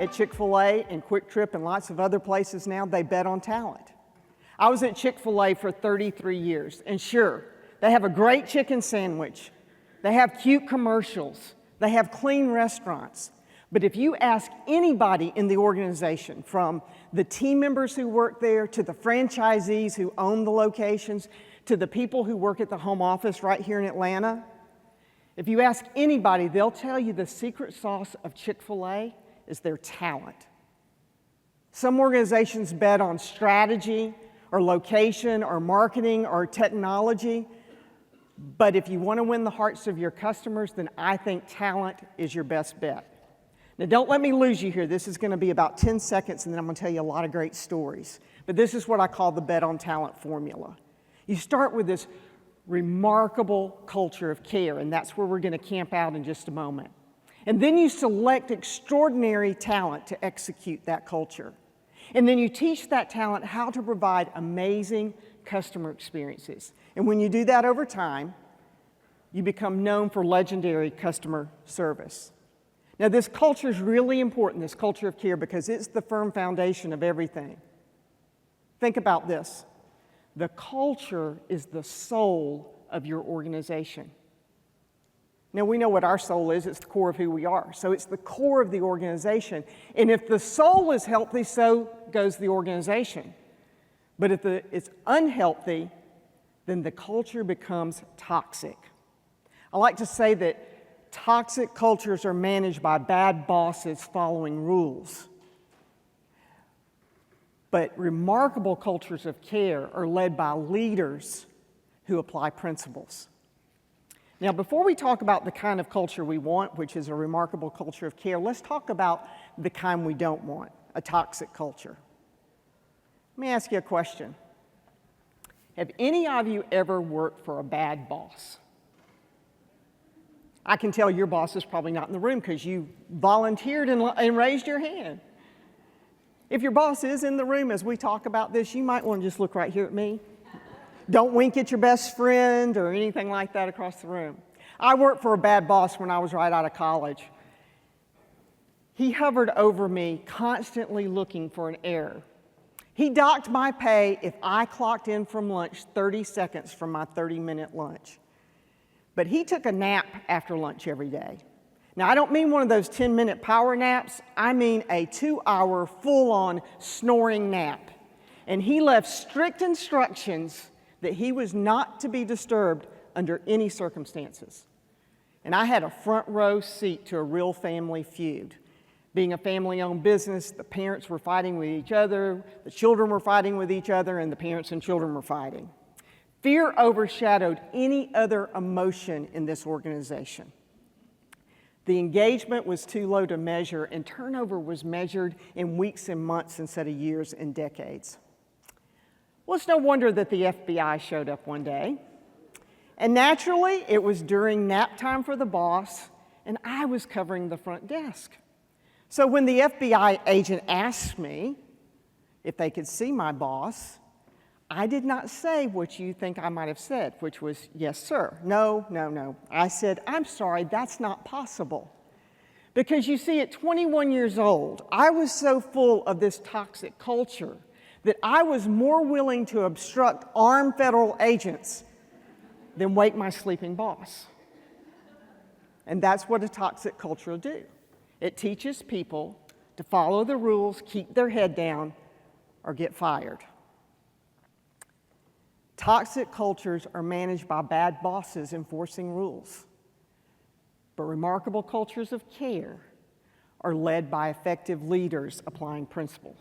at Chick-fil-A and Quick Trip and lots of other places now, they bet on talent. I was at Chick-fil-A for 33 years, and sure, they have a great chicken sandwich. They have cute commercials. They have clean restaurants. But if you ask anybody in the organization, from the team members who work there, to the franchisees who own the locations, to the people who work at the home office right here in Atlanta, if you ask anybody, they'll tell you the secret sauce of Chick-fil-A is their talent. Some organizations bet on strategy, or location, or marketing, or technology. But if you want to win the hearts of your customers, then I think talent is your best bet. Now, don't let me lose you here. This is going to be about 10 seconds, and then I'm going to tell you a lot of great stories. But this is what I call the bet on talent formula. You start with this remarkable culture of care, and that's where we're going to camp out in just a moment. And then you select extraordinary talent to execute that culture. And then you teach that talent how to provide amazing customer experiences. And when you do that over time, you become known for legendary customer service. Now, this culture is really important, this culture of care, because it's the firm foundation of everything. Think about this. The culture is the soul of your organization. Now, we know what our soul is. It's the core of who we are. So it's the core of the organization. And if the soul is healthy, so goes the organization. But if it's unhealthy, then the culture becomes toxic. I like to say that toxic cultures are managed by bad bosses following rules. But remarkable cultures of care are led by leaders who apply principles. Now, before we talk about the kind of culture we want, which is a remarkable culture of care, let's talk about the kind we don't want, a toxic culture. Let me ask you a question. Have any of you ever worked for a bad boss? I can tell your boss is probably not in the room because you volunteered and raised your hand. If your boss is in the room as we talk about this, you might want to just look right here at me. Don't wink at your best friend or anything like that across the room. I worked for a bad boss when I was right out of college. He hovered over me, constantly looking for an error. He docked my pay if I clocked in from lunch 30 seconds from my 30-minute lunch. But he took a nap after lunch every day. Now, I don't mean one of those 10-minute power naps. I mean a 2-hour full-on snoring nap. And he left strict instructions that he was not to be disturbed under any circumstances. And I had a front row seat to a real family feud. Being a family-owned business, the parents were fighting with each other, the children were fighting with each other, and the parents and children were fighting. Fear overshadowed any other emotion in this organization. The engagement was too low to measure, and turnover was measured in weeks and months instead of years and decades. Well, it's no wonder that the FBI showed up one day. And naturally, it was during nap time for the boss, and I was covering the front desk. So when the FBI agent asked me if they could see my boss, I did not say what you think I might have said, which was, yes, sir. No. I said, I'm sorry, that's not possible. Because you see, at 21 years old, I was so full of this toxic culture that I was more willing to obstruct armed federal agents than wake my sleeping boss. And that's what a toxic culture will do. It teaches people to follow the rules, keep their head down, or get fired. Toxic cultures are managed by bad bosses enforcing rules. But remarkable cultures of care are led by effective leaders applying principles.